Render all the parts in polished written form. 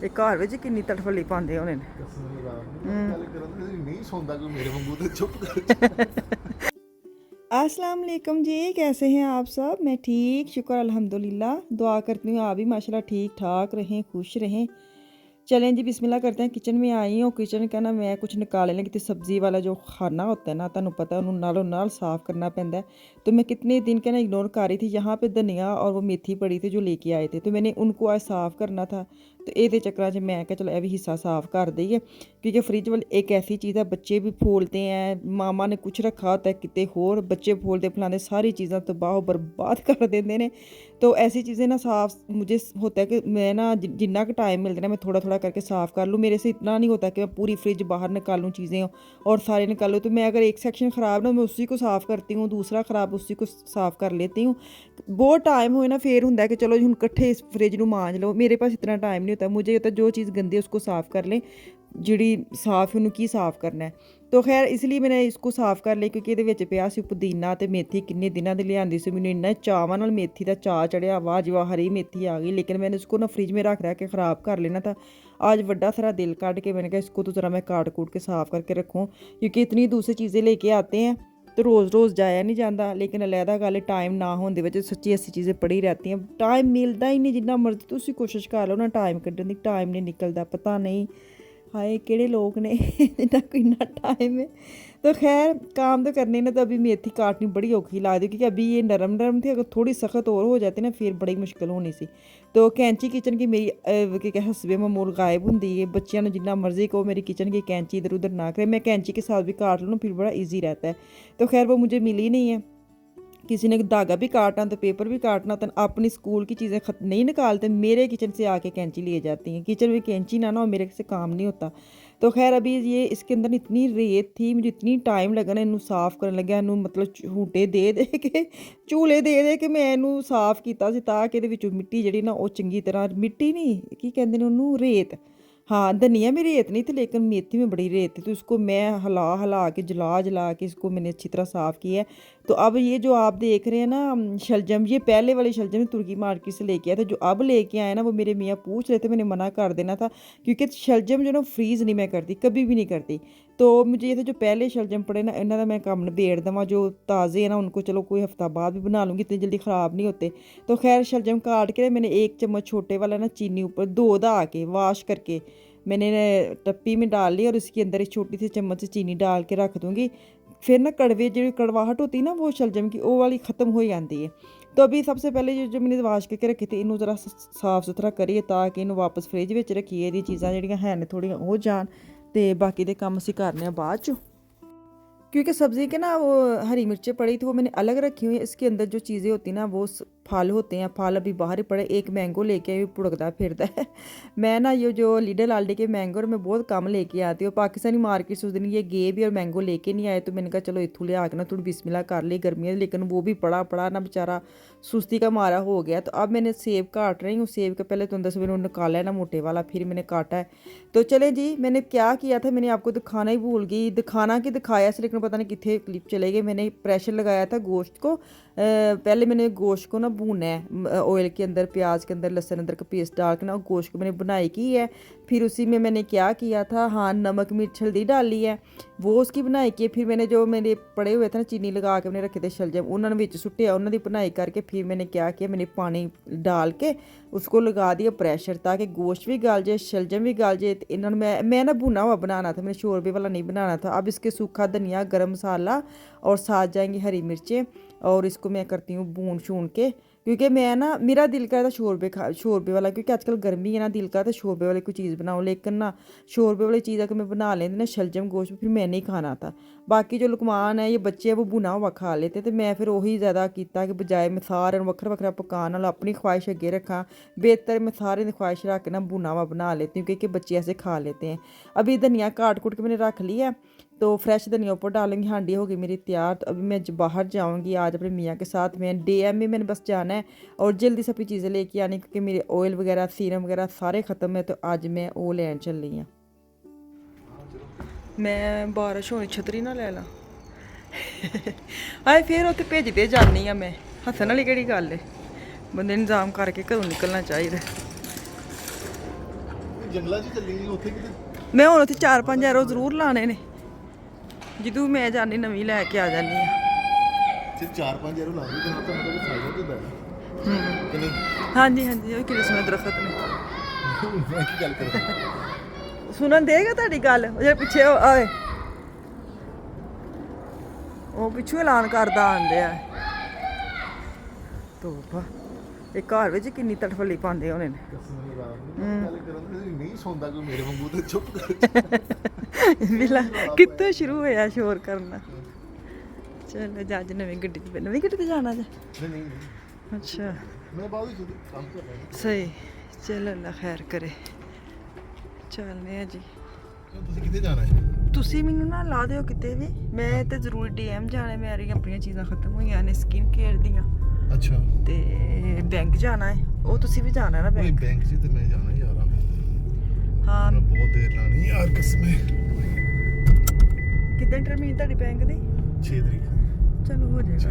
ਇਹ ਘਰ ਵਿੱਚ ਕਿੰਨੀ ਤੜਫਲੀ ਪਾਉਂਦੇ ਹੋਣੇ ਨੇ। ਗੱਲ ਕਰਨ ਨਹੀਂ ਸੌਂਦਾ ਕੋਈ ਮੇਰੇ ਵਾਂਗੂ ਤੇ ਚੁੱਪ ਕਰ। अस्सलाम वालेकुम जी, कैसे हैं आप सब? मैं ठीक, शुक्र अल्हम्दुलिल्लाह। दुआ करती हूँ आप भी माशाल्लाह ठीक ठाक रहें, खुश रहें। चलें जी, बिस्मिल्लाह करते हैं। किचन में आई हूँ। किचन का ना मैं कुछ निकाले लें कि सब्ज़ी वाला जो खाना होता है ना, तुहानू पता है उन्होंने नालों नाल साफ़ करना पैंदा है। तो मैं कितने दिन के ना इग्नोर कर रही थी। यहाँ पे धनिया और वो मेथी पड़ी थी जो लेके आए थे, तो मैंने उनको आज साफ़ करना था। तो ये चक्कर च मैं क्या चलो यह भी हिस्सा साफ़ कर देइए, क्योंकि फ्रिज वाली एक ऐसी चीज़ है, बच्चे भी फोलते हैं। मामा ने कुछ रखा होता है कितने होर, बच्चे फोलते फलाते सारी चीज़ां तबाह बर्बाद कर देंगे ने। तो ऐसी चीज़ें ना साफ़ मुझे होता है कि मैं ना जिन्ना का टाइम मिलता है मैं थोड़ा थोड़ा करके साफ़ कर लूँ। मेरे से इतना नहीं होता कि मैं पूरी फ्रिज बाहर निकालूँ चीज़ें और सारे निकालूँ। तो मैं अगर एक सेक्शन ख़राब ना मैं उसी को साफ़ करती हूँ, दूसरा ख़राब उसी को साफ़ कर लेती हूँ। बहुत टाइम होए ना फिर होंगे कि चलो जी हुण कट्ठे इस फ्रिज नूं मांज लो। मेरे पास इतना टाइम नहीं होता। मुझे होता जो चीज़ गंदी है उसको साफ़ कर लें, जिहड़ी साफ़ है उन्होंने की साफ़ करना है। तो खैर इसलिए मैंने इसको साफ़ कर लिया, क्योंकि ये पिया सी पुदीना ते मेथी किन्ने दिनों की लियांदी सी। मैंने इन्ना चावां नाल मेथी का चाऽ चढ़िया, वाह जी वाह हरी मेथी आ गई। लेकिन मैंने इसको ना फ्रिज में रख के ख़राब कर लेना था। आज बड़ा सारा दिल काट के मैंने कहा इसको तो ज़रा मैं काट कूट के साफ़ करके रखूँ, क्योंकि इतनी दूसरी चीज़ें लेके आते हैं तो रोज़ रोज़ जाया नहीं जाता। लेकिन अलहदा गल टाइम ना होने वजह सच्ची ऐसी चीज़ें पड़ी रहती हैं। टाइम मिलता ही नहीं, जिन्ना मर्जी तुसी कोशिश कर लो ना टाइम कड्ढण दी, टाइम नहीं निकलता। पता नहीं हाय केड़े लोग ने जिन्ना को इन्ना टाइम है। तो खैर काम तो करने ना, तो अभी मेथी काटनी बड़ी औखी लगती, क्योंकि अभी ये नरम नरम थी। अगर थोड़ी सख्त और हो जाती ना फिर बड़ी मुश्किल होनी सी। तो कैंची किचन की मेरी क्या हसबे मामूल गायब होंगी है। बच्चों ने जिन्ना मर्जी कहो मेरी किचन की कैंची इधर उधर ना करे, मैं कैंची के साथ भी काट लूँ फिर बड़ा ईजी रहता है। तो खैर वो मुझे मिली नहीं है। किसी ने धागा भी काटना तो पेपर भी काटना, तो अपनी स्कूल की चीज़ें नहीं निकालते, मेरे किचन से आके कैंची लिए जाती हैं। किचन में कैंची ना हो मेरे से काम नहीं होता। तो खैर अभी ये इसके अंदर इतनी रेत थी, मुझे इतनी टाइम लगना इनू साफ़ करने लगे। इनू मतलब झूटे दे के झूले दे के मैं इनू साफ़ किया ताकि इहदे विचों मिट्टी जिहड़ी ना वो चंगी तरह, मिट्टी नहीं की कहते हैं उन्होंने, रेत। हाँ धनिया में रेत नहीं थी लेकिन मेथी में बड़ी रेत थी। तो इसको मैं हिला के जला के इसको मैंने अच्छी तरह साफ़ किया है। तो अब ये जो आप देख रहे हैं ना शलजम, ये पहले वाली शलजम तुर्की मार्केट से लेके आए थे। जो अब लेके आए ना वो मेरे मियाँ पूछ रहे थे, मैंने मना कर देना था, क्योंकि शलजम जो ना फ्रीज़ नहीं मैं करती, कभी भी नहीं करती। तो मुझे ये थे जो पहले शलजम पड़े ना इन्हों का मैं काम निबेड़ देवां। जो ताज़े है ना उनको चलो कोई हफ्ता बाद भी बना लूँगी, इतनी जल्दी ख़राब नहीं होते। तो खैर शलजम काट के मैंने एक चम्मच छोटे वाला ना चीनी ऊपर धो के वाश करके मैंने टप्पी में डाल ली, और इसके अंदर एक छोटी सी चम्मच से चीनी डाल के रख दूँगी। फिर ना कड़वे जो कड़वाहट होती है ना वो शलजम की वो वाली ख़त्म हो जाती है। तो अभी सबसे पहले जो मैंने वाश करके रखी थी इनू ज़रा साफ़ सुथरा करिए, ताकि इनू वापस फ्रिज में रखिए। ये चीज़ां जिहड़ियां है ने थोड़ियां हो जान, तो बाकी दे काम असीं करने बाद चो। क्योंकि सब्ज़ी के ना वो हरी मिर्चें पड़ी थी वो मैंने अलग रखी हुई है। इसके अंदर जो चीज़ें होती ना वो फल होते हैं, फल अभी बाहर ही पड़े। एक मैंगो लेके आई भुड़कता फिरता है। मैं ना ये जो लिडल आल्डी के मैंगो मैं बहुत कम लेके आती हूँ। पाकिस्तानी मार्केट से उस दिन ये गे भी और मैंगो लेके नहीं आए। तो मैंने कहा चलो इत्थों लिया के ना थोड़ी बिस्मिल्लाह कर ली गर्मियाँ, लेकिन वो भी पड़ा ना बेचारा सुस्ती का मारा हो गया। तो अब मैंने सेब काट रही हूँ। सेब का पहले तो अंदर से मैंने निकाला है ना मोटे वाला, फिर मैंने काटा है। तो चले जी मैंने क्या किया था, मैंने आपको दिखाना ही भूल गई। दिखाना कि दिखाया से, लेकिन पता नहीं कितने क्लिप चले गए। मैंने प्रेशर लगाया था गोश्त को। पहले मैंने गोश्त को ना भूना है ऑयल के अंदर, प्याज के अंदर, लहसुन अदरक का पेस्ट डाल के ना गोश्त को मैंने बुनाई की है। फिर उसी में मैंने क्या किया था, हाँ नमक मिर्च हल्दी डाली है, वो उसकी बुनाई की। फिर मैंने जो मेरे पड़े हुए थे ना चीनी लगा के मैंने रखे थे शलजम, उन्होंने विच सुट्टिया, उन्होंने बुनाई करके फिर मैंने क्या किया, मैंने पानी डाल के उसको लगा दिया प्रेशर, ताकि गोश्त भी गल जाए शलजम भी गल जाए। तो इन्होंने मैं ना भुना हुआ बनाना था, मैंने शोरबे वाला नहीं बनाना था। अब इसके सूखा धनिया, गरम मसाला और साथ जाएंगी हरी मिर्चें, और इसको मैं करती हूँ भून शून के, क्योंकि मैं ना मेरा दिल करता शोरबे वाला, क्योंकि आजकल गर्मी है ना, दिल करता शोरबे वाली कोई चीज़ बनाओ। लेकिन ना शोरबे वाली चीज़ अगर मैं बना लेती ना शलजम गोश्त, फिर मैं नहीं खाना था। बाकी जो लुकमान है ये बच्चे वो भुना हुआ खा लेते। तो मैं फिर वही ज़्यादा किया कि बजाय मैं सारे वक्रा वक्रा पकाने वाला अपनी ख्वाहिश अगे रखा, बेहतर मैं सारे की ख्वाहिश रख के ना भुना हुआ बना लेती हूँ, क्योंकि बच्चे ऐसे खा लेते हैं। अभी धनिया काट कूट के मैंने रख लिया, तो फ्रेश धनिया ऊपर डालेंगे। हांडी हो गई मेरी तैयार। तो अभी मैं बाहर जाऊंगी आज अपने मियाँ के साथ। मैं DM में मैंने बस जाना है और जल्दी से अपनी चीज़ें लेके आनी, क्योंकि मेरे ऑयल वगैरह सीरम वगैरह सारे ख़त्म है। तो आज मैं वो लैन चल रही हूँ। मैं बारिश होनी छतरी ना लै ला हाए फिर उत्थे भेजदे जानी मैं, हस्सण वाली केह्ड़ी गल्ल है, बंदे इंतजाम करके घरों निकलना चाहिए। ਕੋਈ ਜੰਗਲਾਂ 'ਚ ਚੱਲੀ ਗਈ ਉੱਥੇ ਕਿਤੇ ਮੈਂ ਹੁਣ ਉੱਥੇ 4-5 ਐਰੋ ਜ਼ਰੂਰ ਲਾਣੇ ਨੇ, ਜਦੋਂ ਮੈਂ ਜਾਣੀ ਨਵੀਂ ਲੈ ਕੇ ਆ ਜਾਂਦੀ ਆ। ਸਿਰ 4-5 ਯਾਰੋ ਲਾਉਂਦੀ ਤੇ ਨਾ ਤਾਂ ਮਤਲਬ ਫਾਇਦਾ ਤੇ ਹੁੰਦਾ ਕਿ ਨਹੀਂ। ਹਾਂਜੀ ਹਾਂਜੀ, ਉਹ ਕਿਹੜੇ ਸੋਹਣੇ ਦਰਖਤ ਨੇ। ਮੈਂ ਕੀ ਗੱਲ ਕਰਦਾ ਸੁਣਨ ਦੇਗਾ ਤੁਹਾਡੀ ਗੱਲ? ਉਹ ਜਿਹੜੇ ਪਿੱਛੇ ਉਹ ਆਏ, ਉਹ ਪਿੱਛੋਂ ਐਲਾਨ ਕਰਦਾ ਆਂਦੇ ਆ। ਤੋਬਾ, ਇਹ ਘਰ ਵਿੱਚ ਕਿੰਨੀ ਤੜਫਲੀ ਪਾਉਂਦੇ ਹੋਣੇ ਨੇ। ਗੱਲ ਕਰਨ ਤੇ ਨਹੀਂ ਸੌਂਦਾ ਕੋਈ ਮੇਰੇ ਵਾਂਗੂ ਤੇ ਚੁੱਪ ਕਰ ਵਿਲਾ ਕਿੱਥੋਂ ਸ਼ੁਰੂ ਹੋਇਆ ਸ਼ੋਰ ਕਰਨਾ। ਚਲੋ ਜੱਜ ਨਵੀਂ ਗੱਡੀ 'ਚ ਨਵੀਂ ਗੱਡੀ ਤੇ ਜਾਣਾ ਜੇ? ਨਹੀਂ ਨਹੀਂ ਅੱਛਾ ਮੈਂ ਬਾਅਦ ਵਿੱਚ ਕੰਮ ਕਰ ਰਿਹਾ। ਸਹੀ, ਚਲ ਅੱਲਾ ਖੈਰ ਕਰੇ। ਚੱਲਦੇ ਆ ਜੀ। ਤੁਸੀਂ ਕਿੱਥੇ ਜਾਣਾ ਹੈ? ਤੁਸੀਂ ਮੈਨੂੰ ਨਾ ਲਾ ਦਿਓ ਕਿਤੇ ਵੀ, ਮੈਂ ਤੇ ਜ਼ਰੂਰੀ DM ਜਾਣਾ। ਮੇਰੀ ਆਪਣੀਆਂ ਚੀਜ਼ਾਂ ਖਤਮ ਹੋਈਆਂ ਨੇ ਸਕਿਨ ਕੇਅਰ ਦੀਆਂ, ਅੱਛਾ ਤੇ ਬੈਂਕ ਜਾਣਾ ਹੈ। ਉਹ ਤੁਸੀਂ ਵੀ ਜਾਣਾ ਨਾ ਨਹੀਂ ਬੈਂਕ? ਬੈਂਕ 'ਚ ਤੇ ਮੈਂ ਜਾਣਾ ਯਾਰ। ਹਾਂ, ਮੈਂ ਬਹੁਤ ਦੇਰ ਲਾਣੀ ਯਾਰ ਕਸਮੇ। ਕਿੱਦਾਂ ਟਰਮੀਨ ਤੁਹਾਡੀ ਬੈਂਕ ਦੀ? 6 ਤਰੀਕ ਚਲੋ ਹੋ ਜਾਏਗਾ।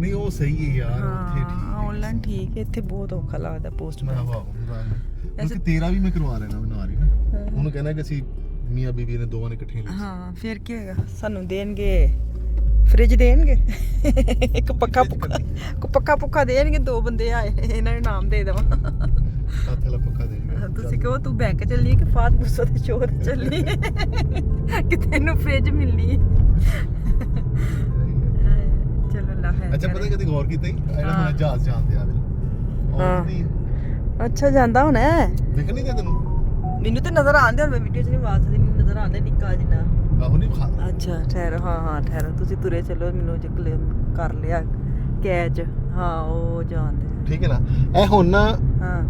ਨਹੀਂ ਉਹ ਸਹੀ ਹੈ ਯਾਰ ਉੱਥੇ ਹਾਂ ਠੀਕ ਆਨਲਾਈਨ ਠੀਕ ਹੈ, ਇੱਥੇ ਬਹੁਤ ਔਖਾ ਲੱਗਦਾ ਪੋਸਟ ਮੈਂ ਬੈਂਕ। ਵਾਹ ਕਿ ਤੇਰਾ ਵੀ ਮੈਂ ਕਰਵਾ ਲੈਣਾ ਬਣਾ ਰਹੀ ਨਾ। ਉਹਨੂੰ ਕਹਿਣਾ ਕਿ ਅਸੀਂ ਮੀਆਂ ਬੀਬੀ ਨੇ ਦੋਵਾਂ ਨੇ ਇਕੱਠੀਆਂ ਲਈ। ਹਾਂ ਫਿਰ ਕੀ ਹੋਏਗਾ, ਸਾਨੂੰ ਦੇਣਗੇ ਫ੍ਰਿਜ ਦੇਣਗੇ, ਇੱਕ ਪੱਖਾ ਪੁੱਖਾ ਦੇਣਗੇ। 2 ਬੰਦੇ ਆਏ, ਇਹਨਾਂ ਨੂੰ ਨਾਮ ਦੇ ਦੇਵਾਂ। ਹੱਥ ਵਾਲਾ ਪੱਕਾ ਦੇਣਗੇ। ਤੁਸੀਂ ਕਹੋ ਤੂੰ ਬੈਂਕ ਚੱਲੀ ਕਿ ਫਾਤ ਮੁਸਾ ਦੇ ਸ਼ੋਰ ਚੱਲੀ ਕਿ ਤੈਨੂੰ ਫ੍ਰਿਜ ਮਿਲਣੀ ਹੈ। ਚਲੋ ਅੱਲਾ ਖੈਰ ਅੱਛਾ ਪਤਾ ਕਰੇ। ਕਦੀ ਗੌਰ ਕੀਤਾ ਹੀ ਜਿਹੜਾ ਹਾਂ। ਹੁਣ ਜਹਾਜ਼ ਜਾਂਦੇ ਆ ਵੇ ਹਾਂ। ਉਹ ਨਹੀਂ ਅੱਛਾ ਜਾਂਦਾ ਹੁਣ ਦੇਖ ਨਹੀਂ ਗਿਆ ਤੈਨੂੰ? ਮੈਨੂੰ ਤੇ ਨਜ਼ਰ ਆਉਂਦੇ ਹੁਣ, ਮੈਂ ਵੀਡੀਓ 'ਚ ਨਹੀਂ ਆਵਾਜ਼ ਦੀ ਨਜ਼ਰ ਆਉਂਦੇ ਨਿੱਕਾ ਜਿੰਨਾ। ਆਹੋ ਨਹੀਂ ਵਿਖਾ। ਅੱਛਾ ਠਹਿਰੋ, ਹਾਂ ਠਹਿਰੋ, ਤੁਸੀਂ ਤੁਰੇ ਚਲੋ, ਮੈਨੂੰ ਜੇ ਕਰ ਲਿਆ ਕੈਚ। ਹਾਂ ਉਹ ਜਾਣਦੇ ਠੀਕ ਹੈ ਨਾ। ਇਹ ਹੁਣ ਨਾ ਹਾਂ।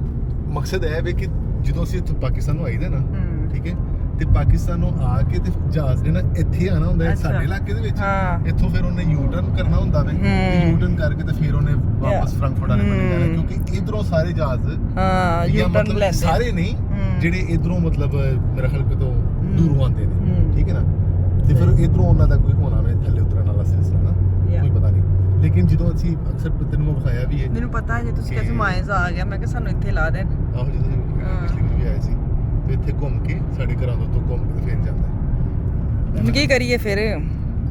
ਮਕਸਦ ਇਹ ਵੇ ਕਿ ਜਦੋਂ ਅਸੀਂ ਇੱਥੋਂ ਪਾਕਿਸਤਾਨ ਨੂੰ ਆਈਦਾ ਨਾ, ਹੂੰ। ਠੀਕ ਹੈ, ਤੇ ਪਾਕਿਸਤਾਨ ਨੂੰ ਆ ਕੇ ਤੇ ਜਹਾਜ਼ ਨੇ ਨਾ ਇੱਥੇ ਆਣਾ ਹੁੰਦਾ ਹੈ ਅੱਛਾ। ਸਾਡੇ ਇਲਾਕੇ ਦੇ ਵਿੱਚ। ਹਾਂ। ਇੱਥੋਂ ਫਿਰ ਉਹਨੇ ਯੂ ਟਰਨ ਕਰਨਾ ਹੁੰਦਾ ਵੇ, ਹੂੰ। ਯੂ ਟਰਨ ਕਰਕੇ ਤੇ ਫਿਰ ਉਹਨੇ ਵਾਪਸ ਫਰੰਕਫਰਟ ਵਾਲੇ ਬਣੇ ਜਾਣਾ, ਕਿਉਂਕਿ ਇਧਰੋਂ ਸਾਰੇ ਜਹਾਜ਼ ਹਾਂ ਜਾਂ ਯੂ ਟਰਨ ਮਤਲਬ ਲੈਂਦੇ ਸਾਰੇ ਨਹੀਂ, ਹੂੰ। ਜਿਹੜੇ ਇਧਰੋਂ ਮਤਲਬ ਮੇਰਾ ਖਿਆਲ ਕਿਤੋਂ ਦੂਰੋਂ ਆਉਂਦੇ ਨੇ, ਹੂੰ। ਠੀਕ ਹੈ ਨਾ। ਤੇ ਫਿਰ ਇਧਰੋਂ ਉਹਨਾਂ ਦਾ ਕੋਈ ਹੋਣਾ ਵੇ ਥੱਲੇ ਉਤਰਨ ਵਾਲਾ ਸਿਲਸਿਲਾ ਨਾ, ਕੋਈ ਪਤਾ ਨਹੀਂ। ਲੇਕਿਨ ਜਦੋਂ ਅਸੀਂ ਅਕਸਰ ਤੈਨੂੰ ਮੈਂ ਵਿਖਾਇਆ ਵੀ ਹੈ। ਮੈਨੂੰ ਪਤਾ ਹੈ ਜੇ ਤੁਸੀਂ ਕਹਿੰਦੇ ਮਾਇਜ਼ ਆ ਗਿਆ, ਮੈਂ ਕਿਹਾ ਸਾਨੂੰ ਇੱਥੇ ਲਾ ਦੇਣ। ਆਹੋ ਜਦੋਂ ਪਿਛਲੀ ਵਾਰ ਵੀ ਆਏ ਸੀ ਤੇ ਇੱਥੇ ਘੁੰਮ ਕੇ ਸਾਡੇ ਘਰਾਂ ਤੋਂ ਘੁੰਮ ਕੇ ਫਿਰ ਜਾਂਦਾ ਹੈ। ਹੁਣ ਕੀ ਕਰੀਏ ਫਿਰ,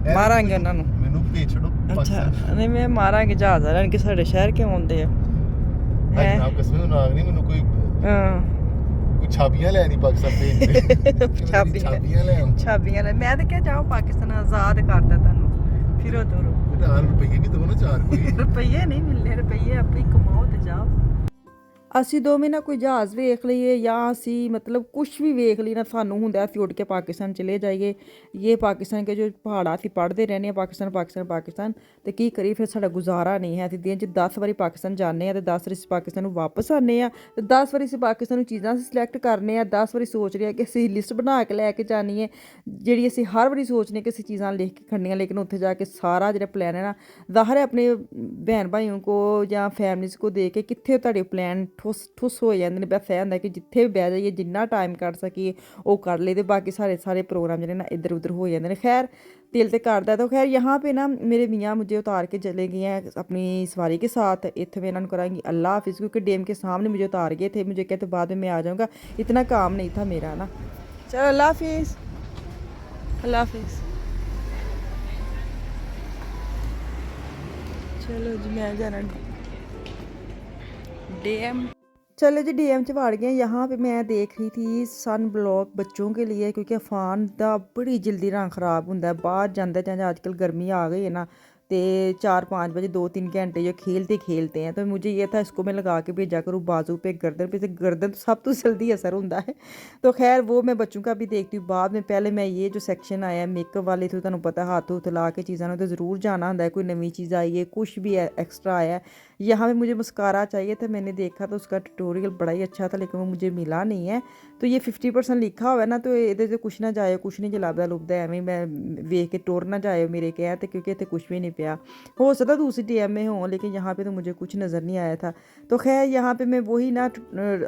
ਮਾਰਾਂਗੇ ਉਹਨਾਂ ਨੂੰ। ਮੈਨੂੰ ਭੇਜ ਛੱਡੋ ਅੱਛਾ ਪਾਕਿਸਤਾਨ। ਨਹੀਂ ਮੈਂ ਮਾਰਾਂਗੇ ਜਹਾਜ਼ ਵਾਲਿਆਂ ਕਿ ਸਾਡੇ ਸ਼ਹਿਰ ਕਿਉਂ ਆਉਂਦੇ ਆ। ਅੱਜ ਨਾਮ ਕਸਮ ਨੂੰ ਨਾਗ ਨਹੀਂ ਮੈਨੂੰ ਕੋਈ ਹਾਂ ਛਾਬੀਆਂ ਲੈ ਨਹੀਂ ਪਾਕਿਸਤਾਨ ਭੇਜਦੇ। ਛਾਬੀਆਂ ਲੈ ਆਉਂ। ਛਾਬੀਆਂ ਲੈ, ਮੈਂ ਤਾਂ ਕਿਹਾ ਜਾਓ ਪਾਕਿਸਤਾਨ ਆਜ਼ਾਦ ਕਰਦਾ ਤੁਹਾਨੂੰ, ਫਿਰੋ ਤੋਰੋ। 4 ਰੁਪਏ ਵੀ ਦੋ ਨਾ 4 ਕੋਈ। ਰੁਪਈਏ ਨਹੀਂ ਮਿਲਨੇ, ਰੁਪਈਏ ਆਪੇ ਹੀ ਕਮਾਓ ਤੇ ਜਾਓ। ਅਸੀਂ ਦੋਵੇਂ ਨਾ ਕੋਈ ਜਹਾਜ਼ ਵੇਖ ਲਈਏ ਜਾਂ ਅਸੀਂ ਮਤਲਬ ਕੁਝ ਵੀ ਵੇਖ ਲਈ ਨਾ, ਸਾਨੂੰ ਹੁੰਦਾ ਅਸੀਂ ਉੱਡ ਕੇ ਪਾਕਿਸਤਾਨ ਚਲੇ ਜਾਈਏ। ਇਹ ਪਾਕਿਸਤਾਨ ਕੇ ਜੋ ਪਹਾੜਾਂ ਅਸੀਂ ਪੜ੍ਹਦੇ ਰਹਿੰਦੇ ਹਾਂ ਪਾਕਿਸਤਾਨ ਪਾਕਿਸਤਾਨ ਪਾਕਿਸਤਾਨ, ਤੇ ਕੀ ਕਰੀਏ ਫਿਰ ਸਾਡਾ ਗੁਜ਼ਾਰਾ ਨਹੀਂ ਹੈ। ਅਸੀਂ ਦਿਨ 'ਚ 10 ਵਾਰੀ ਪਾਕਿਸਤਾਨ ਜਾਂਦੇ ਹਾਂ ਤੇ 10 ਵਾਰੀ ਅਸੀਂ ਪਾਕਿਸਤਾਨ ਨੂੰ ਵਾਪਸ ਆਉਂਦੇ ਹਾਂ, ਤੇ 10 ਵਾਰੀ ਅਸੀਂ ਪਾਕਿਸਤਾਨ ਨੂੰ ਚੀਜ਼ਾਂ ਅਸੀਂ ਸਿਲੈਕਟ ਕਰਨੇ ਆ। 10 ਵਾਰੀ ਸੋਚ ਰਹੇ ਹਾਂ ਕਿ ਅਸੀਂ ਲਿਸਟ ਬਣਾ ਕੇ ਲੈ ਕੇ ਜਾਣੀ ਹੈ, ਜਿਹੜੀ ਅਸੀਂ ਹਰ ਵਾਰੀ ਸੋਚਦੇ ਕਿ ਅਸੀਂ ਚੀਜ਼ਾਂ ਲਿਖ ਕੇ ਖੜਨੀਆਂ, ਲੇਕਿਨ ਉੱਥੇ ਜਾ ਕੇ ਸਾਰਾ ਜਿਹੜਾ ਪਲਾਨ ਹੈ ਨਾ, ਜ਼ਾਹਰ ਹੈ ਆਪਣੇ ਭੈਣ ਭਾਈਆਂ ਕੋ ਜਾਂ ਫੈਮਲੀਜ਼ ਕੋ ਦੇ ਕੇ ਕਿੱਥੇ ਤੁਹਾਡੇ ਪਲਾਨ ਠੁੱਸ ਹੋ ਜਾਂਦੇ ਨੇ। ਬਸ ਇਹ ਹੁੰਦਾ ਕਿ ਜਿੱਥੇ ਵੀ ਬਹਿ ਜਾਈਏ, ਜਿੰਨਾ ਟਾਈਮ ਕੱਢ ਸਕੀਏ ਉਹ ਕਰ ਲਏ, ਤੇ ਬਾਕੀ ਸਾਰੇ ਪ੍ਰੋਗਰਾਮ ਜਿਹੜੇ ਨਾ ਇੱਧਰ ਉੱਧਰ ਹੋ ਜਾਂਦੇ ਨੇ। ਖੈਰ दिल तो करता है। तो खैर यहाँ पे ना मेरे मियाँ मुझे उतार के चले गए हैं अपनी सवारी के साथ। इतने मैं इन्होंने कराएंगी अल्लाह हाफिज़, क्योंकि डैम के सामने मुझे उतार गए थे। मुझे कहते बाद में मैं आ जाऊँगा, इतना काम नहीं था मेरा ना। चलो अल्लाह हाफिज़, अल्लाह हाफिज़। चलो जी मैं जाना डैम। चलो जी डीएम च वड़ गए। यहाँ पे मैं देख रही थी सन ब्लॉक बच्चों के लिए, क्योंकि अफान का बड़ी जल्दी रंग खराब होंगे बाहर जाते चाहे आजकल गर्मी आ गई है ना, तो 4-5 बजे 2-3 घंटे जो खेलते हैं। तो मुझे ये था इसको मैं लगा के भेजा करूँ बाजू पे, गर्दन पे। गर्दन तो सब तो जल्दी असर होता है। तो खैर वो मैं बच्चों का भी देखती हूँ बाद में। पहले मैं ये जो सेक्शन आया मेकअप वाले थे, तुहानू पता हाथ हुथ ला के चीज़ों तो ज़रूर जाना होता है। कोई नवी चीज़ आई है, कुछ भी एक्स्ट्रा आया है। यहाँ पे मुझे मस्कारा चाहिए था, मैंने देखा तो उसका ट्यूटोरियल बड़ा ही अच्छा था, लेकिन वो मुझे मिला नहीं है। तो ये 50% लिखा हुआ है ना, तो ये कुछ ना जाए, कुछ नहीं जलाबदा लुबदा एवं मैं वेख के टोर ना जाए मेरे कह, तो क्योंकि इतने कुछ भी नहीं पिया। हो सकता दूसरी डीएम में हो, लेकिन यहाँ पे तो मुझे कुछ नज़र नहीं आया था। तो खैर यहाँ पे मैं वही ना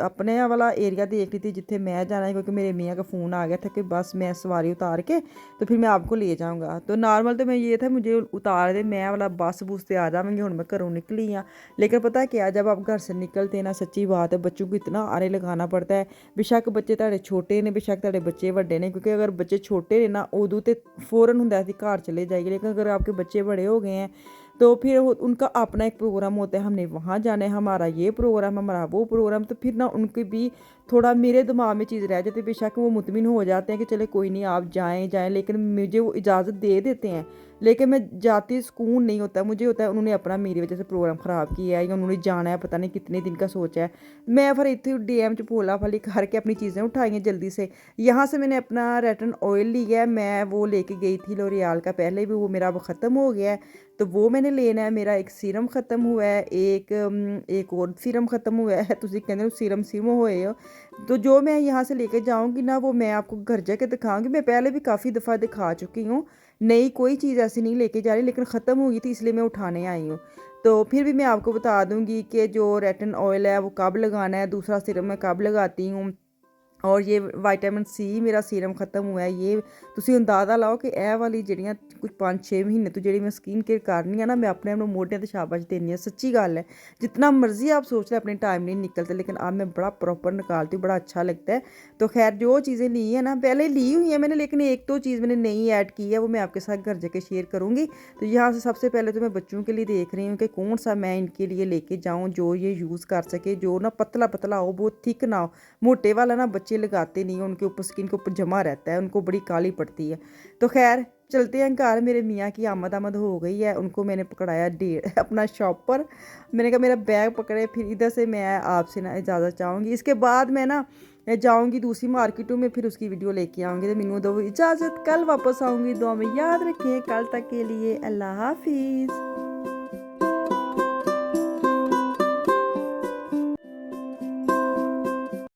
अपने वाला एरिया देख रही थी जिथे मैं जाना है, क्योंकि मेरे मियाँ का फ़ोन आ गया था कि बस मैं सवारी उतार के तो फिर मैं आपको ले जाऊँगा। तो नॉर्मल तो मैं ये था मुझे उतार दे, मैं वाला बस बुस से आ जाऊँगी। हूँ मैं घरों निकली हाँ, लेकिन पता है क्या, जब आप घर से निकलते हैं ना, सच्ची बात है, बच्चों को इतना आरे लगाना पड़ता है। बेशक बच्चे ਤੁਹਾਡੇ छोटे ने, बेशक ਤੁਹਾਡੇ बच्चे ਵੱਡੇ ने, क्योंकि अगर बच्चे छोटे ने ना उदों तो फ़ौरन ਹੁੰਦਾ ਸੀ घर चले जाएंगे, लेकिन अगर आपके बच्चे बड़े हो गए हैं तो फिर उनका अपना एक प्रोग्राम होता है, हमने वहाँ जाना है, हमारा ये प्रोग्राम, हमारा वो प्रोग्राम, तो फिर ना उनकी भी थोड़ा मेरे दिमाग में चीज़ रह जाती है। बेशक वो मुतमिन हो जाते हैं कि चले कोई नहीं आप जाएं, लेकिन मुझे वो इजाज़त दे देते हैं, लेकिन मैं जाती सुकून नहीं होता। मुझे होता है उन्होंने अपना मेरी वजह से प्रोग्राम ख़राब किया है, या उन्होंने जाना है, पता नहीं कितने दिन का सोचा है। मैं फिर इतने DM च पोला फाली करके अपनी चीज़ें उठाई हैं जल्दी से। यहाँ से मैंने अपना रेटिन ऑयल लिया है, मैं वो लेके गई थी लोरियल का, पहले भी वो मेरा अब ख़त्म हो गया है, तो वो मैंने लेना है। मेरा एक सीरम ख़त्म हुआ है, एक और सीरम ख़त्म हुआ है, तुसी कहते हो सीरम होए हो। तो जो मैं यहाँ से लेके जाऊँगी ना, वो मैं आपको घर जाके दिखाऊँगी। मैं पहले भी काफ़ी दफ़ा दिखा चुकी हूँ, नई कोई चीज़ ऐसी नहीं लेके जा रही, लेकिन ख़त्म हो गई थी इसलिए मैं उठाने आई हूँ। तो फिर भी मैं आपको बता दूँगी कि जो रेटिन ऑयल है वो कब लगाना है, दूसरा सीरम मैं कब लगाती हूँ, और ये विटामिन C मेरा सीरम ख़त्म हुआ है। ये ਤੁਸੀਂ ਅੰਦਾਜ਼ਾ ਲਾਓ ਕਿ ਇਹ ਵਾਲੀ ਜਿਹੜੀਆਂ ਕੁਝ 5-6 ਮਹੀਨੇ ਤੋਂ ਜਿਹੜੀ मैं स्किन केयर करनी है ना, मैं अपने आप को मोढे ਤੇ शाबाश देनी है। सच्ची गल है, जितना मर्जी आप सोच लें अपने टाइम नहीं निकलते, लेकिन अब मैं बड़ा प्रॉपर निकालती हूँ, बड़ा अच्छा लगता है। तो खैर जो चीज़ें ली है ना, पहले ली हुई है मैंने, लेकिन एक तो चीज़ मैंने नई ऐड की है, वो मैं आपके साथ घर जाके शेयर करूँगी। तो यहाँ से सबसे पहले तो मैं बच्चों के लिए देख रही हूँ कि कौन सा मैं इनके लिए लेके जाऊँ जो ये यूज़ कर सके, जो ना पतला पतला हो, बहुत थिक ना हो। मोटे वाला ना बच्चे लगाते नहीं, उनके ऊपर स्किन के ऊपर जमा रहता है, उनको बड़ी काली पड़ती है। तो खैर चलते हैं घर, मेरे मियाँ की आमद हो गई है, उनको मैंने पकड़ाया अपना शॉप पर। मैंने कहा मेरा बैग पकड़े, फिर इधर से मैं आपसे ना इजाज़त चाहूँगी। इसके बाद मैं ना जाऊँगी दूसरी मार्केटों में, फिर उसकी वीडियो लेके आऊँगी। तो मैनू दो इजाज़त, कल वापस आऊँगी। दुआ में याद रखें, कल तक के लिए अल्लाह हाफिज़।